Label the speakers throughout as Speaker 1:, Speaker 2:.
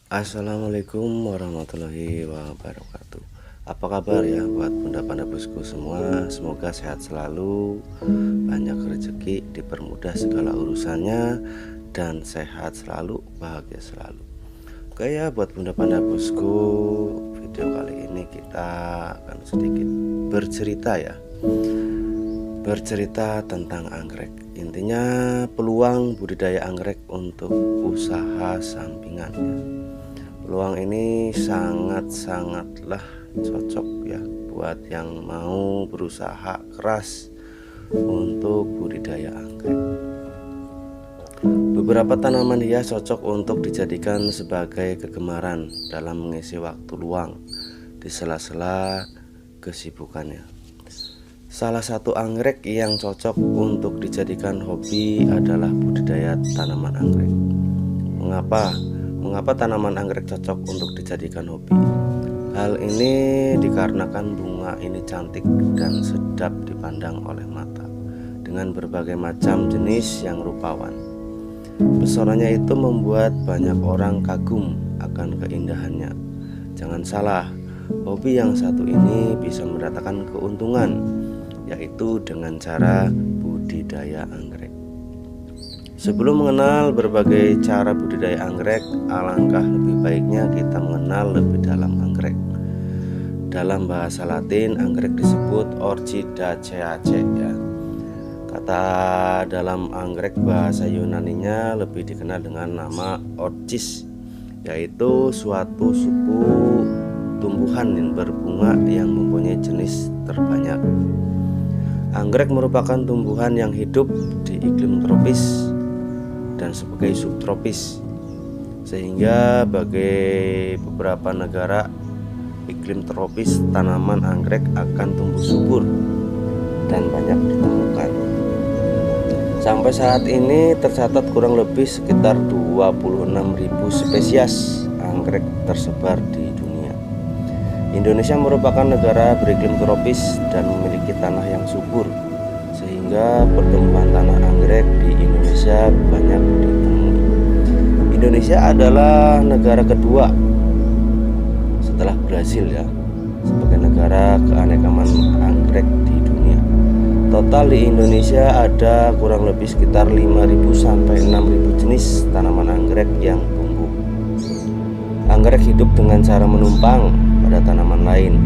Speaker 1: Assalamualaikum warahmatullahi wabarakatuh. Apa kabar ya buat bunda panda bosku semua? Semoga sehat selalu, banyak rezeki, dipermudah segala urusannya, dan sehat selalu, bahagia selalu. Oke ya buat bunda panda bosku, video kali ini kita akan sedikit bercerita ya. Bercerita tentang anggrek. Intinya peluang budidaya anggrek untuk usaha sampingan. Peluang ini sangatlah cocok ya buat yang mau berusaha keras untuk budidaya anggrek. Beberapa tanaman hias cocok untuk dijadikan sebagai kegemaran dalam mengisi waktu luang di sela-sela kesibukannya. Salah satu anggrek yang cocok untuk dijadikan hobi adalah budidaya tanaman anggrek. Mengapa tanaman anggrek cocok untuk dijadikan hobi? Hal ini dikarenakan bunga ini cantik dan sedap dipandang oleh mata dengan berbagai macam jenis yang rupawan. Pesonanya itu membuat banyak orang kagum akan keindahannya. Jangan salah, hobi yang satu ini bisa mendatangkan keuntungan, yaitu dengan cara budidaya anggrek. Sebelum mengenal berbagai cara budidaya anggrek, alangkah lebih baiknya kita mengenal lebih dalam anggrek. Dalam bahasa Latin, anggrek disebut Orchidaceae ya. Kata dalam anggrek bahasa Yunaninya lebih dikenal dengan nama orchis, yaitu suatu suku tumbuhan yang berbunga yang mempunyai jenis terbanyak. Anggrek merupakan tumbuhan yang hidup di iklim tropis dan sebagai subtropis, sehingga bagi beberapa negara iklim tropis tanaman anggrek akan tumbuh subur dan banyak ditemukan. Sampai saat ini tercatat kurang lebih sekitar 26.000 spesies anggrek tersebar di dunia. Indonesia merupakan negara beriklim tropis dan memiliki tanah yang subur, sehingga pertumbuhan tanah anggrek di Indonesia banyak ditemui. Indonesia adalah negara kedua setelah Brasil ya sebagai negara keanekaragaman anggrek di dunia. Total di Indonesia ada kurang lebih sekitar 5.000 sampai 6.000 jenis tanaman anggrek yang tumbuh. Anggrek hidup dengan cara menumpang pada tanaman lain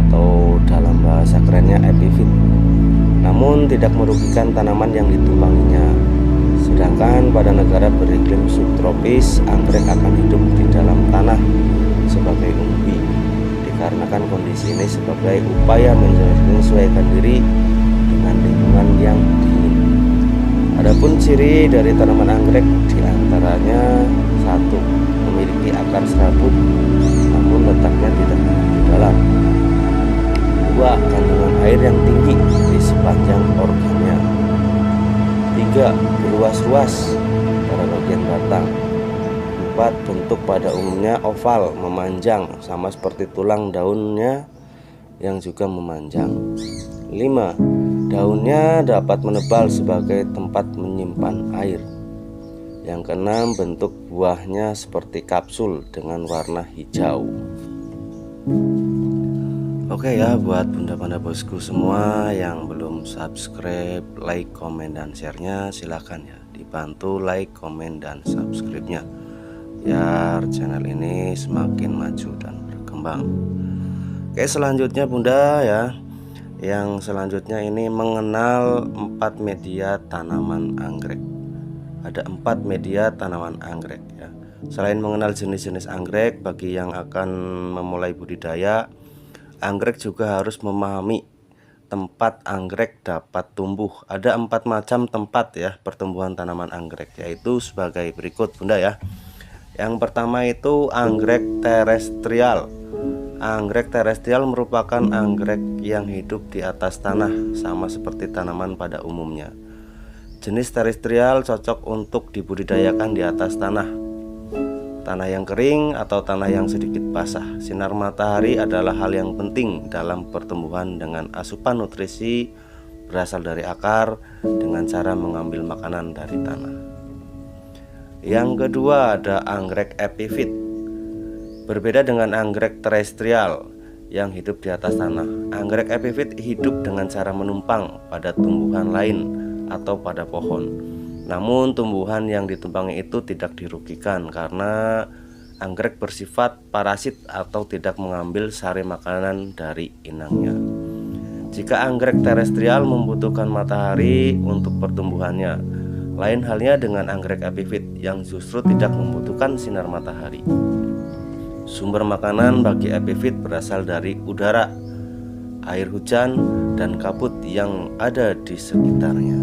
Speaker 1: atau dalam bahasa kerennya epifit, namun tidak merugikan tanaman yang ditumpanginya. Sedangkan pada negara beriklim subtropis, anggrek akan hidup di dalam tanah sebagai umbi, dikarenakan kondisi ini sebagai upaya menyesuaikan diri dengan lingkungan yang dingin. Adapun ciri dari tanaman anggrek diantaranya: 1. Memiliki akar serabut namun letaknya tidak di dalam. 2. Kandungan air yang tinggi di sepanjang organnya. 3. Berluas-luas pada bagian batang. 4. Bentuk pada umumnya oval, memanjang sama seperti tulang daunnya yang juga memanjang. 5. Daunnya dapat menebal sebagai tempat menyimpan air. Yang keenam, bentuk buahnya seperti kapsul dengan warna hijau. Oke ya buat bunda panda bosku semua yang belum subscribe, like, komen, dan share-nya silahkan ya dibantu like, komen, dan subscribe-nya biar channel ini semakin maju dan berkembang. Oke, selanjutnya bunda ya, yang selanjutnya ini mengenal 4 media tanaman anggrek. Ada 4 media tanaman anggrek ya. Selain mengenal jenis-jenis anggrek, bagi yang akan memulai budidaya anggrek juga harus memahami tempat anggrek dapat tumbuh. Ada 4 macam tempat ya pertumbuhan tanaman anggrek, yaitu sebagai berikut bunda ya. Yang pertama itu anggrek terestrial. Anggrek terestrial merupakan anggrek yang hidup di atas tanah sama seperti tanaman pada umumnya. Jenis terestrial cocok untuk dibudidayakan di atas tanah yang kering atau tanah yang sedikit basah. Sinar matahari adalah hal yang penting dalam pertumbuhan dengan asupan nutrisi berasal dari akar dengan cara mengambil makanan dari tanah. Yang kedua ada anggrek epifit. Berbeda dengan anggrek terestrial yang hidup di atas tanah, anggrek epifit hidup dengan cara menumpang pada tumbuhan lain atau pada pohon. Namun tumbuhan yang ditumpangi itu tidak dirugikan karena anggrek bersifat parasit atau tidak mengambil sari makanan dari inangnya. Jika anggrek terestrial membutuhkan matahari untuk pertumbuhannya, lain halnya dengan anggrek epifit yang justru tidak membutuhkan sinar matahari. Sumber makanan bagi epifit berasal dari udara, air hujan, dan kabut yang ada di sekitarnya.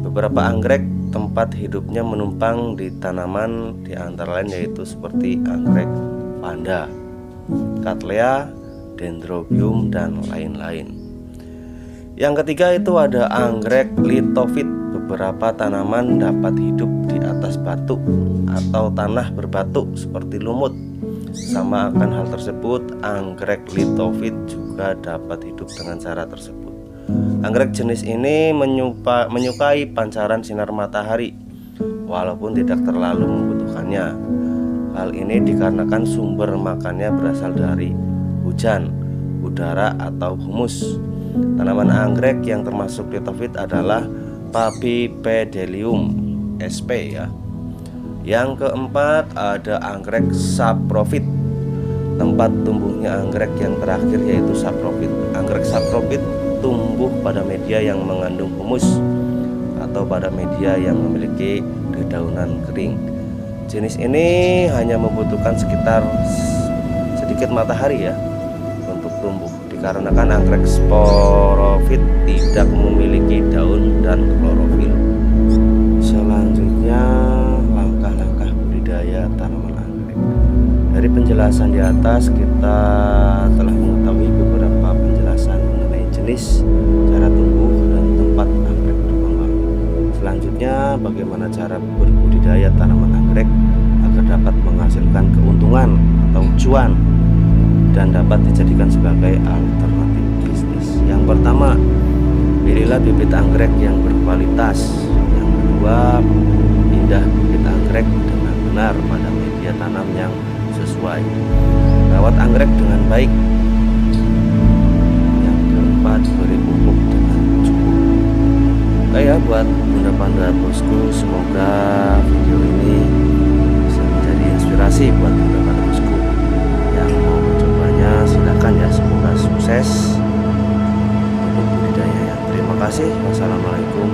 Speaker 1: Beberapa anggrek tempat hidupnya menumpang di tanaman, di antara lain yaitu seperti anggrek panda, cattleya, dendrobium, dan lain-lain. Yang ketiga itu ada anggrek litofit. Beberapa tanaman dapat hidup di atas batu atau tanah berbatu seperti lumut. Sama akan hal tersebut, anggrek litofit juga dapat hidup dengan cara tersebut. Anggrek jenis ini menyukai pancaran sinar matahari walaupun tidak terlalu membutuhkannya. Hal ini dikarenakan sumber makannya berasal dari hujan, udara, atau humus. Tanaman anggrek yang termasuk litofit adalah Papipedalium sp ya. Yang keempat ada anggrek sapropit. Tempat tumbuhnya anggrek yang terakhir yaitu sapropit. Anggrek sapropit tumbuh pada media yang mengandung humus atau pada media yang memiliki dedaunan kering. Jenis ini hanya membutuhkan sekitar sedikit matahari ya untuk tumbuh, dikarenakan anggrek sporofit tidak memiliki daun dan klorofil. Selanjutnya langkah-langkah budidaya tanaman anggrek. Dari penjelasan di atas kita telah mengetahui beberapa penjelasan mengenai jenis, cara tumbuh, dan tempat anggrek berkembang. Selanjutnya bagaimana cara berbudidaya tanaman anggrek agar dapat menghasilkan keuntungan atau cuan dan dapat dijadikan sebagai alternatif bisnis. Yang pertama, pilihlah bibit anggrek yang berkualitas. Yang kedua, pindah bibit anggrek dengan benar pada media tanam yang sesuai. Rawat anggrek dengan baik. Yang keempat, beri pupuk dengan cukup. Oke ya, buat bunda-bunda bosku, semoga video ini bisa menjadi inspirasi buat bunda-bunda bosku yang mau mencobanya. Silakan ya, semoga sukses untuk budidayanya. Terima kasih. Wassalamualaikum